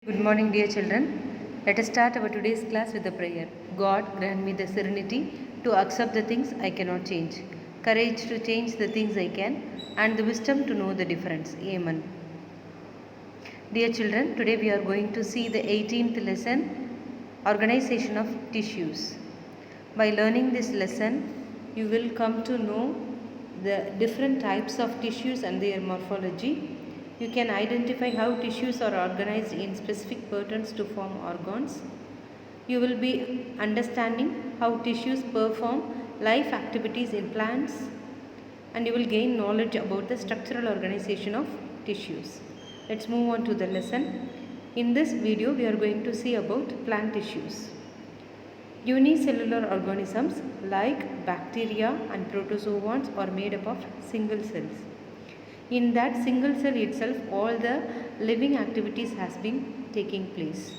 Good morning, dear children. Let us start our today's class with a prayer. God, grant me the serenity to accept the things I cannot change, courage to change the things I can, and the wisdom to know the difference. Amen. Dear children, today we are going to see the 18th lesson, Organization of Tissues. By learning this lesson, you will come to know the different types of tissues and their morphology. You can identify how tissues are organized in specific patterns to form organs. You will be understanding how tissues perform life activities in plants, and you will gain knowledge about the structural organization of tissues. Let's move on to the lesson. In this video, we are going to see about plant tissues. Unicellular organisms like bacteria and protozoans are made up of single cells. In that single cell itself, all the living activities has been taking place,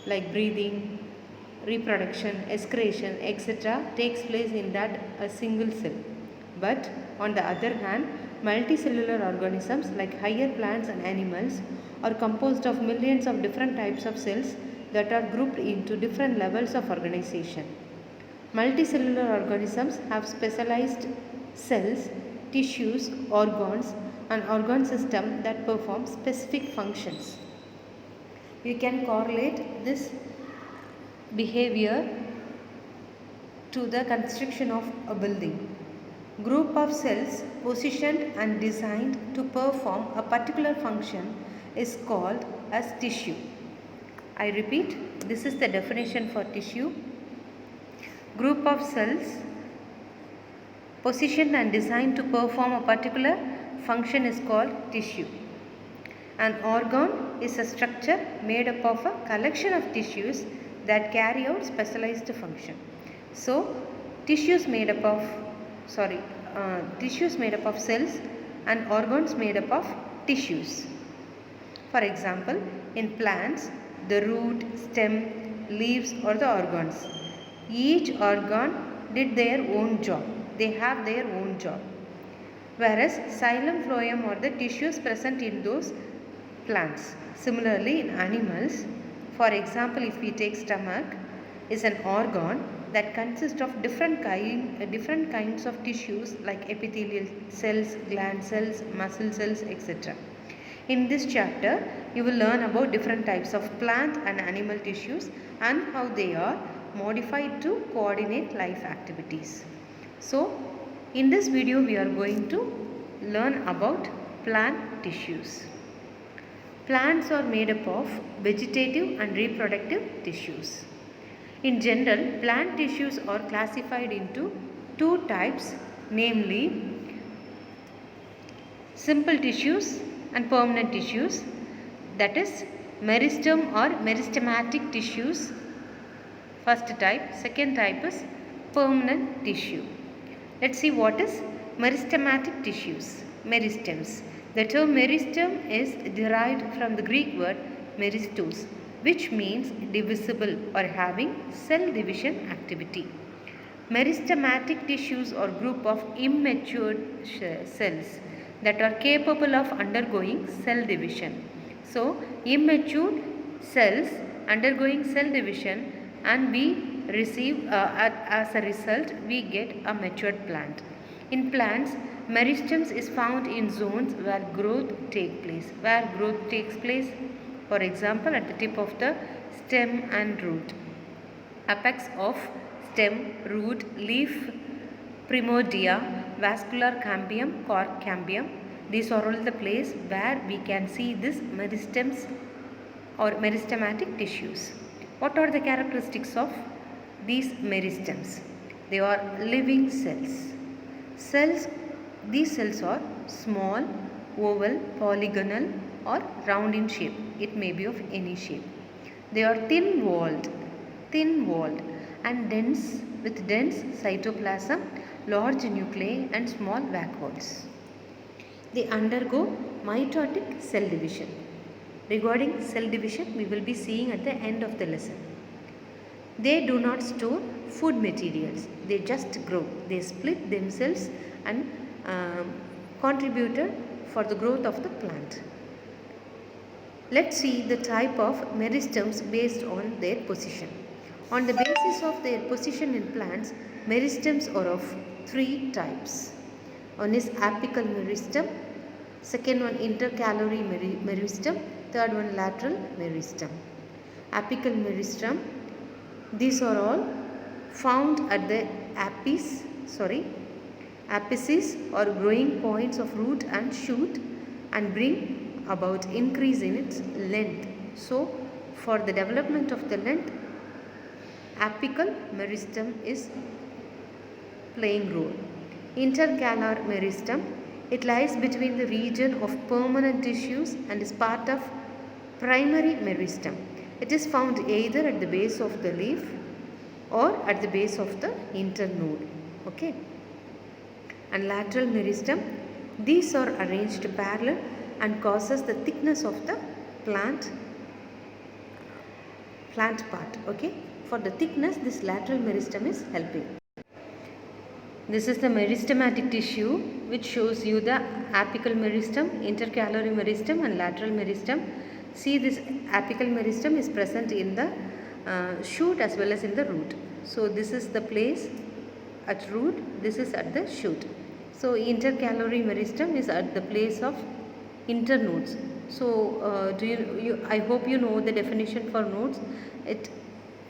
like breathing, reproduction, excretion, etc. takes place in that a single cell. But on the other hand, multicellular organisms like higher plants and animals are composed of millions of different types of cells that are grouped into different levels of organization. Multicellular organisms have specialized cells, tissues, organs, and organ system that perform specific functions. You can correlate this behavior to the construction of a building. Group of cells positioned and designed to perform a particular function is called as tissue. I repeat, this is the definition for tissue. Group of cells positioned and designed to perform a particular function is called tissue. An organ is a structure made up of a collection of tissues that carry out specialized function. So, tissues made up of cells and organs made up of tissues. For example, in plants, the root, stem, leaves are the organs. Each organ did their own job. They have their own job. Whereas xylem, phloem are the tissues present in those plants. Similarly, in animals, for example, if we take stomach, is an organ that consists of different kinds of tissues like epithelial cells, gland cells, muscle cells, etc. In this chapter, you will learn about different types of plant and animal tissues and how they are modified to coordinate life activities. So, in this video, we are going to learn about plant tissues. Plants are made up of vegetative and reproductive tissues. In general, plant tissues are classified into two types, namely simple tissues and permanent tissues, that is meristem or meristematic tissues, first type. Second type is permanent tissue. Let's see what is meristematic tissues, meristems. The term meristem is derived from the Greek word meristos, which means divisible or having cell division activity. Meristematic tissues are group of immature cells that are capable of undergoing cell division. So, immature cells undergoing cell division, and we receive as a result we get a matured plant. In plants, meristems is found in zones where growth takes place. For example, at the tip of the stem and root, apex of stem, root, leaf, primordia, vascular cambium, cork cambium. These are all the place where we can see this meristems or meristematic tissues. What are the characteristics of these meristems? They are living cells. These cells are small, oval, polygonal or round in shape. It may be of any shape. They are thin walled and dense with dense cytoplasm, large nuclei and small vacuoles. They undergo mitotic cell division. Regarding cell division, we will be seeing at the end of the lesson. They do not store food materials. They just grow. They split themselves and contributed for the growth of the plant. Let's see the type of meristems based on their position. On the basis of their position in plants, meristems are of three types. One is apical meristem, second one intercalary meristem, third one lateral meristem. Apical meristem, these are all found at the apices or growing points of root and shoot and bring about increase in its length. So for the development of the length, apical meristem is playing role. Intercalar meristem, it lies between the region of permanent tissues and is part of primary meristem. It is found either at the base of the leaf or at the base of the internode. Okay. And lateral meristem, these are arranged parallel and causes the thickness of the plant part. Okay. For the thickness, this lateral meristem is helping. This is the meristematic tissue which shows you the apical meristem, intercalary meristem and lateral meristem. See, this apical meristem is present in the shoot as well as in the root. So this is the place at root, this is at the shoot. So intercalary meristem is at the place of internodes. So I hope you know the definition for nodes.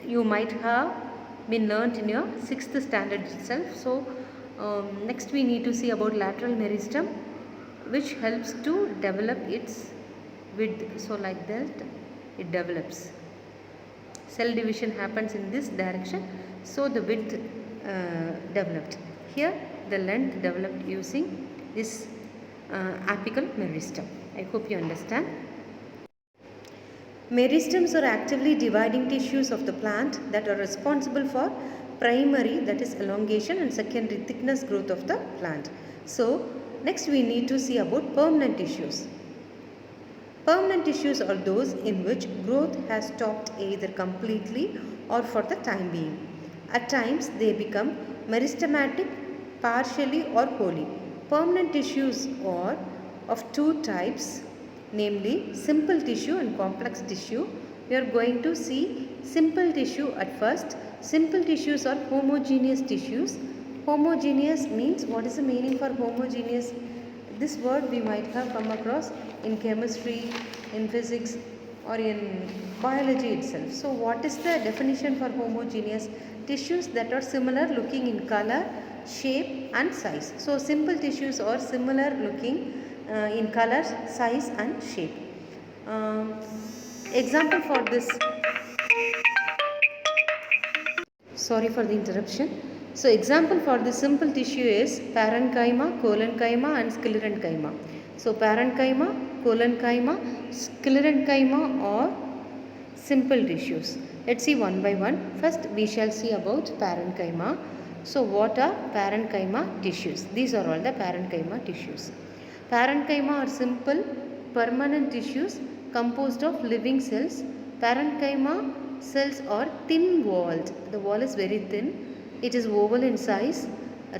You might have been learnt in your 6th standard itself. So next we need to see about lateral meristem, which helps to develop its width. So like that it develops. Cell division happens in this direction, so the width developed. Here the length developed using this apical meristem. I hope you understand. Meristems are actively dividing tissues of the plant that are responsible for primary, that is elongation, and secondary thickness growth of the plant. So next we need to see about permanent tissues. Permanent tissues are those in which growth has stopped either completely or for the time being. At times they become meristematic partially or wholly. Permanent tissues are of two types, namely simple tissue and complex tissue. We are going to see simple tissue at first. Simple tissues are homogeneous tissues. Homogeneous means, what is the meaning for homogeneous? This word we might have come across in chemistry, in physics, or in biology itself. So what is the definition for homogeneous? Tissues that are similar looking in color, shape and size. So simple tissues are similar looking in color, size and shape. Example for this, sorry for the interruption. So example for the simple tissue is parenchyma, collenchyma and sclerenchyma. So parenchyma, collenchyma, sclerenchyma are simple tissues. Let's see one by one. First we shall see about parenchyma. So what are parenchyma tissues? These are all the parenchyma tissues. Parenchyma are simple permanent tissues composed of living cells. Parenchyma cells are thin walled. The wall is very thin. It is oval in size,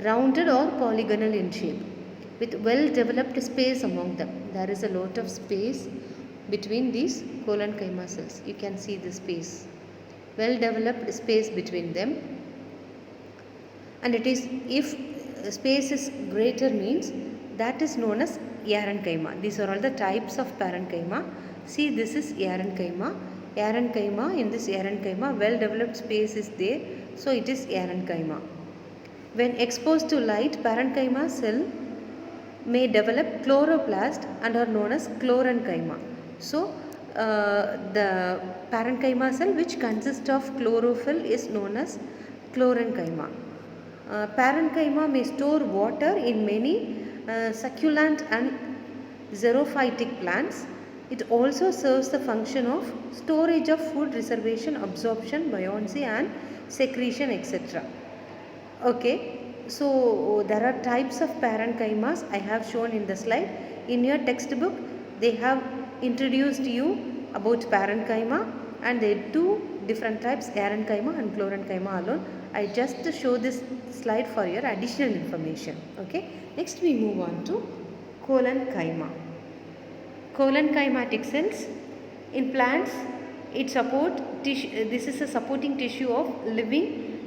rounded or polygonal in shape, with well developed space among them. There is a lot of space between these collenchyma cells. You can see the space. Well developed space between them. And it is, if space is greater means, that is known as parenchyma. These are all the types of parenchyma. See, this is parenchyma. Parenchyma, in this parenchyma, well developed space is there. So it is parenchyma. When exposed to light, parenchyma cell may develop chloroplast and are known as chlorenchyma. So the parenchyma cell which consists of chlorophyll is known as chlorenchyma. Parenchyma may store water in many succulent and xerophytic plants. It also serves the function of storage of food, reservation, absorption, buoyancy and secretion, etc. Okay, so there are types of parenchymas I have shown in the slide. In your textbook they have introduced you about parenchyma, and there are two different types, parenchyma and chlorenchyma alone. I just show this slide for your additional information. Okay, next we move on to collenchyma. Collenchymatic cells In plants, this is a supporting tissue of living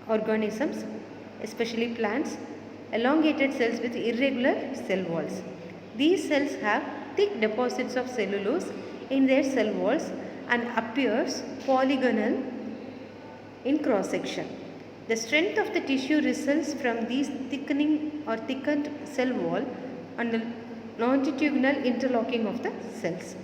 organisms, especially plants, elongated cells with irregular cell walls. These cells have thick deposits of cellulose in their cell walls and appears polygonal in cross section. The strength of the tissue results from these thickening or thickened cell wall and the longitudinal interlocking of the cells.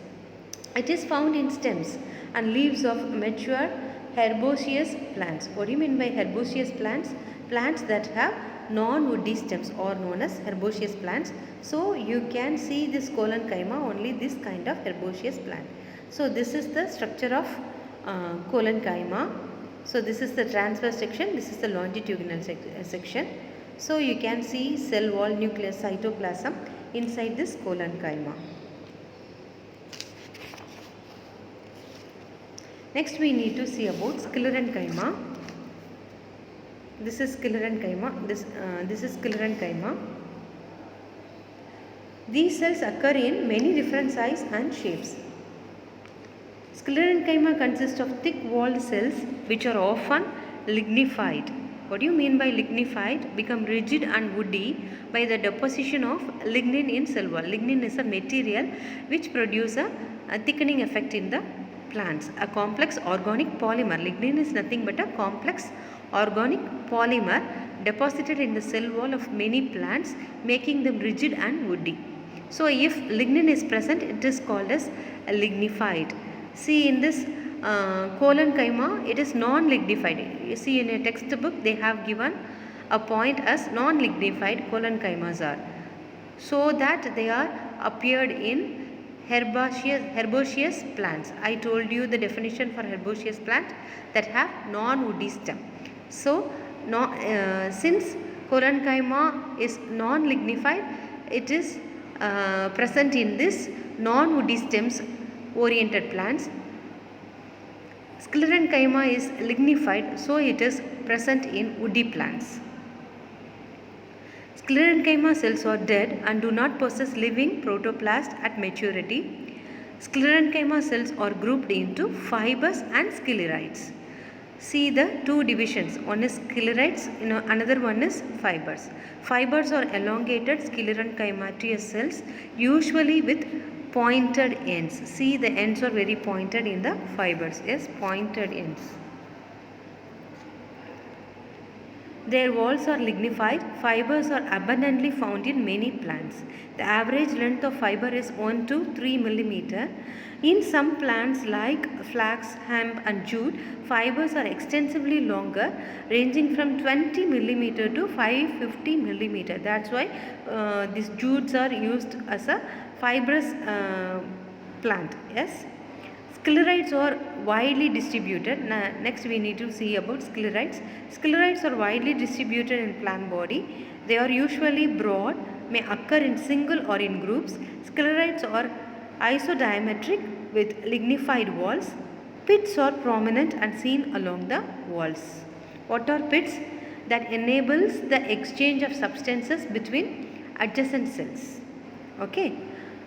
It is found in stems and leaves of mature herbaceous plants. What do you mean by herbaceous plants? Plants that have non-woody stems or known as herbaceous plants. So you can see this collenchyma only this kind of herbaceous plant. So this is the structure of collenchyma. So this is the transverse section, this is the longitudinal section. So you can see cell wall, nucleus, cytoplasm inside this collenchyma. Next we need to see about sclerenchyma. This is sclerenchyma. This is sclerenchyma. These cells occur in many different sizes and shapes. Sclerenchyma consists of thick-walled cells which are often lignified. What do you mean by lignified? Become rigid and woody by the deposition of lignin in cell wall. Lignin is a material which produces a thickening effect in the plants. A complex organic polymer. Lignin is nothing but a complex organic polymer deposited in the cell wall of many plants, making them rigid and woody. So if lignin is present, it is called as lignified. See in this collenchyma, it is non-lignified. You see in a textbook they have given a point as non-lignified collenchymas are. So that they are appeared in herbaceous plants. I told you the definition for herbaceous plant that have non-woody stem. So since collenchyma is non-lignified, it is present in this non-woody stems oriented plants. Sclerenchyma is lignified, so it is present in woody plants. Sclerenchyma cells are dead and do not possess living protoplast at maturity. Sclerenchyma cells are grouped into fibers and sclerites. See the two divisions. One is sclerites, another one is fibers. Fibers are elongated sclerenchymatous cells, usually with pointed ends. See the ends are very pointed in the fibers. Yes, pointed ends. Their walls are lignified. Fibers are abundantly found in many plants. The average length of fiber is 1 to 3 millimeter. In some plants like flax, hemp and jute, fibers are extensively longer, ranging from 20 millimeter to 550 millimeter. That's why these jutes are used as a fibrous plant. Yes. Sclerites are widely distributed. Next we need to see about sclerites. Sclerites are widely distributed in plant body. They are usually broad, may occur in single or in groups. Sclerites are isodiametric with lignified walls. Pits are prominent and seen along the walls. What are pits? That enables the exchange of substances between adjacent cells. Okay.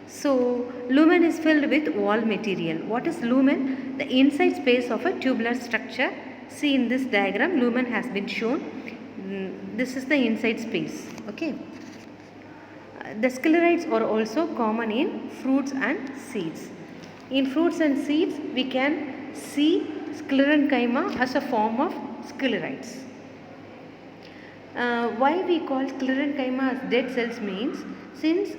So, lumen is filled with wall material. What is lumen? The inside space of a tubular structure. See in this diagram, lumen has been shown. This is the inside space. Okay. The sclerites are also common in fruits and seeds. In fruits and seeds, we can see sclerenchyma as a form of sclerites. Why we call sclerenchyma as dead cells means, since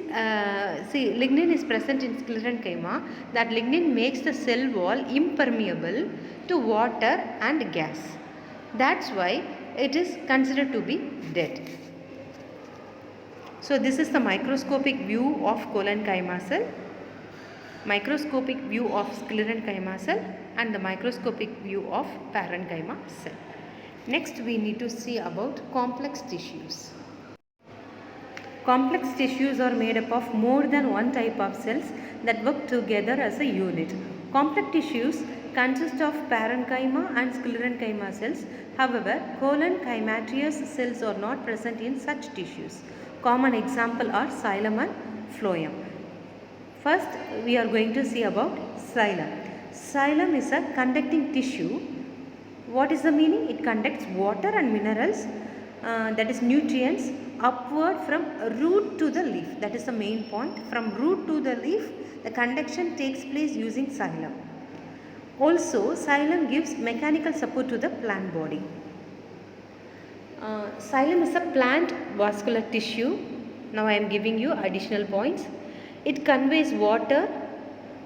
lignin is present in sclerenchyma, that lignin makes the cell wall impermeable to water and gas. That's why it is considered to be dead. So this is the microscopic view of collenchyma cell, microscopic view of sclerenchyma cell and the microscopic view of parenchyma cell. Next we need to see about complex tissues. Complex tissues are made up of more than one type of cells that work together as a unit. Complex tissues consist of parenchyma and sclerenchyma cells. However, collenchymatous cells are not present in such tissues. Common examples are xylem and phloem. First, we are going to see about xylem. Xylem is a conducting tissue. What is the meaning? It conducts water and minerals, that is nutrients, upward from root to the leaf. That is the main point. From root to the leaf, the conduction takes place using xylem. Also, xylem gives mechanical support to the plant body. Xylem is a plant vascular tissue. Now I am giving you additional points. It conveys water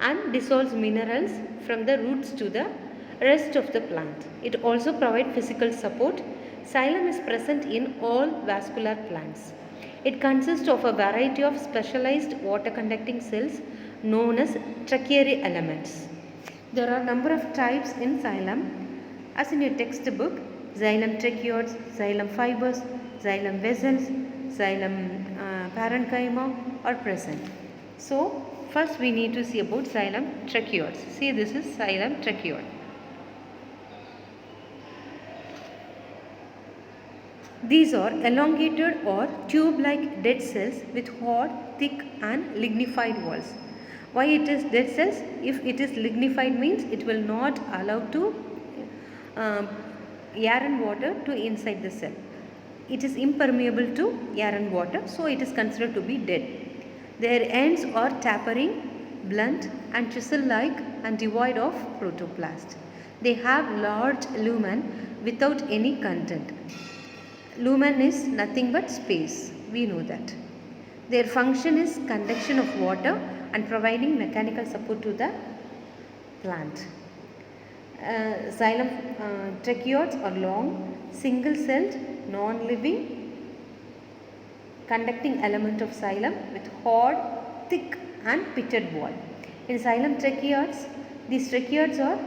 and dissolves minerals from the roots to the rest of the plant. It also provides physical support. Xylem is present in all vascular plants. It consists of a variety of specialized water conducting cells known as tracheary elements. There are a number of types in xylem. As in your textbook, xylem tracheoids, xylem fibers, xylem vessels, xylem parenchyma are present. So, first we need to see about xylem tracheoids. See, this is xylem tracheoid. These are elongated or tube-like dead cells with hard, thick and lignified walls. Why it is dead cells? If it is lignified means it will not allow to air and water to inside the cell. It is impermeable to air and water, so it is considered to be dead. Their ends are tapering, blunt and chisel-like and devoid of protoplast. They have large lumen without any content. Lumen is nothing but space, we know that. Their function is conduction of water and providing mechanical support to the plant. Xylem tracheoids are long, single-celled, non-living, conducting element of xylem with hard, thick and pitted wall. In xylem tracheoids, these tracheoids are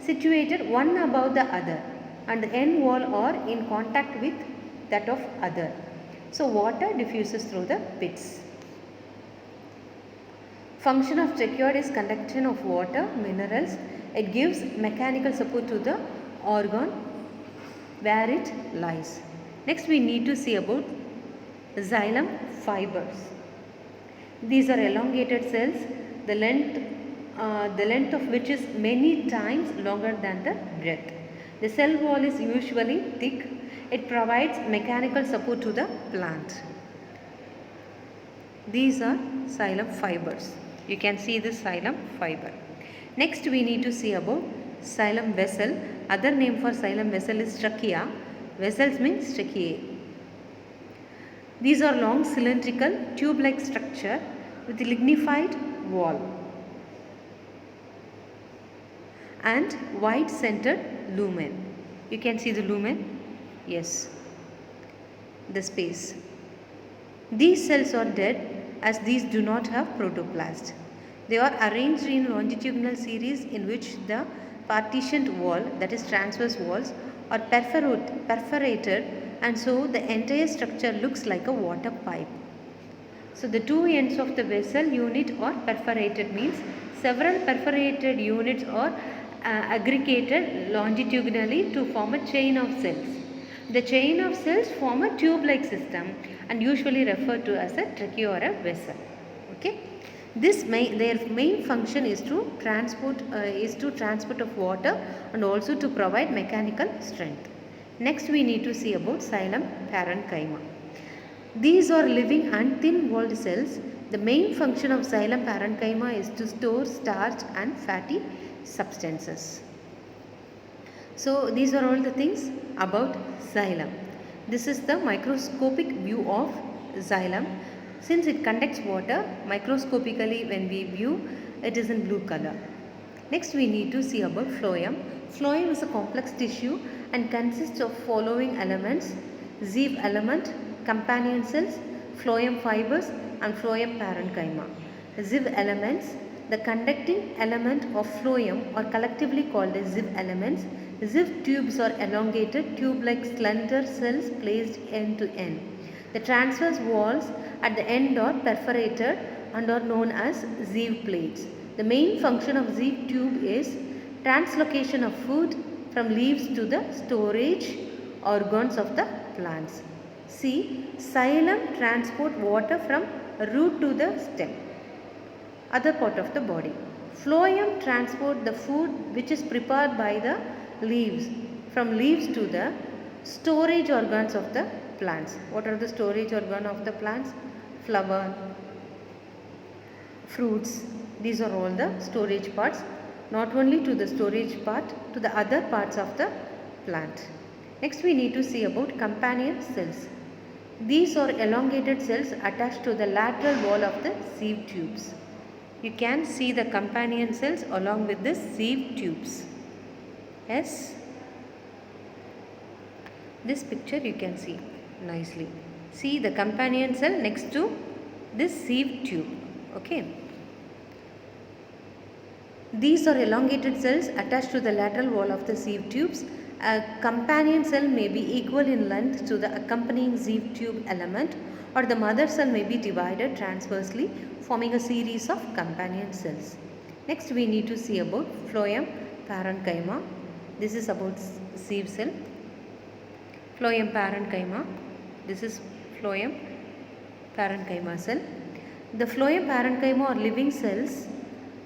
situated one above the other and the end wall are in contact with that of other. So, water diffuses through the pits. Function of tracheoid is conduction of water, minerals. It gives mechanical support to the organ where it lies. Next, we need to see about xylem fibers. These are elongated cells, the length of which is many times longer than the breadth. The cell wall is usually thick. It provides mechanical support to the plant. These are xylem fibers. You can see this xylem fiber. Next, we need to see about xylem vessel. Other name for xylem vessel is trachea. Vessels means tracheae. These are long cylindrical tube-like structure with lignified wall and wide centered lumen. You can see the lumen. Yes, the space. These cells are dead as these do not have protoplast. They are arranged in longitudinal series in which the partitioned wall, that is transverse walls, are perforated, and so the entire structure looks like a water pipe. So the two ends of the vessel unit are perforated, means several perforated units are aggregated longitudinally to form a chain of cells. The chain of cells form a tube-like system and usually referred to as a trachea or a vessel. Okay. Their main function is to transport of water and also to provide mechanical strength. Next, we need to see about xylem parenchyma. These are living and thin-walled cells. The main function of xylem parenchyma is to store starch and fatty substances. So, these are all the things about xylem. This is the microscopic view of xylem. Since it conducts water, microscopically when we view, it is in blue color. Next, we need to see about phloem. Phloem is a complex tissue and consists of following elements: Zeev element, companion cells, phloem fibers and phloem parenchyma. Zeev elements, the conducting element of phloem, are collectively called as Zeev elements. Zeev tubes are elongated tube-like slender cells placed end to end. The transverse walls at the end are perforated and are known as Zeev plates. The main function of Zeev tube is translocation of food from leaves to the storage organs of the plants. See, xylem transport water from root to the stem. other part of the body. Phloem transport the food which is prepared by the leaves, from leaves to the storage organs of the plants. What are the storage organ of the plants? Flower, fruits, these are all the storage parts. Not only to the storage part, to the other parts of the plant. Next we need to see about companion cells. These are elongated cells attached to the lateral wall of the sieve tubes. You can see the companion cells along with the sieve tubes. Yes, this picture you can see nicely. See the companion cell next to this sieve tube. Okay. These are elongated cells attached to the lateral wall of the sieve tubes. A companion cell may be equal in length to the accompanying sieve tube element, or the mother cell may be divided transversely, forming a series of companion cells. Next we need to see about phloem parenchyma. This is about sieve cell. Phloem parenchyma. This is phloem parenchyma cell. The phloem parenchyma are living cells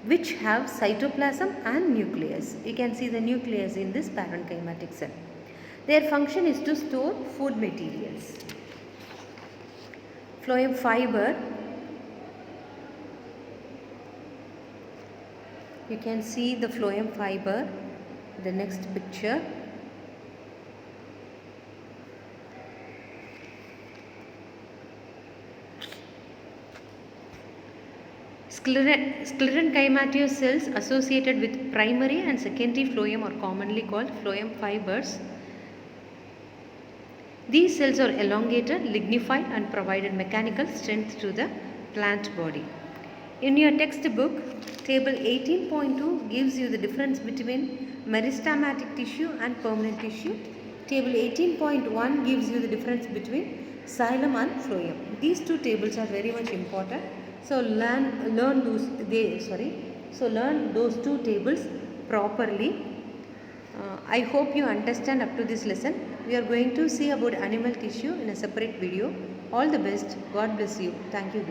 which have cytoplasm and nucleus. You can see the nucleus in this parenchymatic cell. Their function is to store food materials. Phloem fiber. You can see the phloem fiber, the next picture. Sclerenchymatous cells associated with primary and secondary phloem are commonly called phloem fibers. These cells are elongated, lignified and provided mechanical strength to the plant body. In your textbook, table 18.2 gives you the difference between meristematic tissue and permanent tissue. Table 18.1 gives you the difference between xylem and phloem. These two tables are very much important. So learn those two tables properly. I hope you understand up to this lesson. We are going to see about animal tissue in a separate video. All the best. God bless you. Thank you.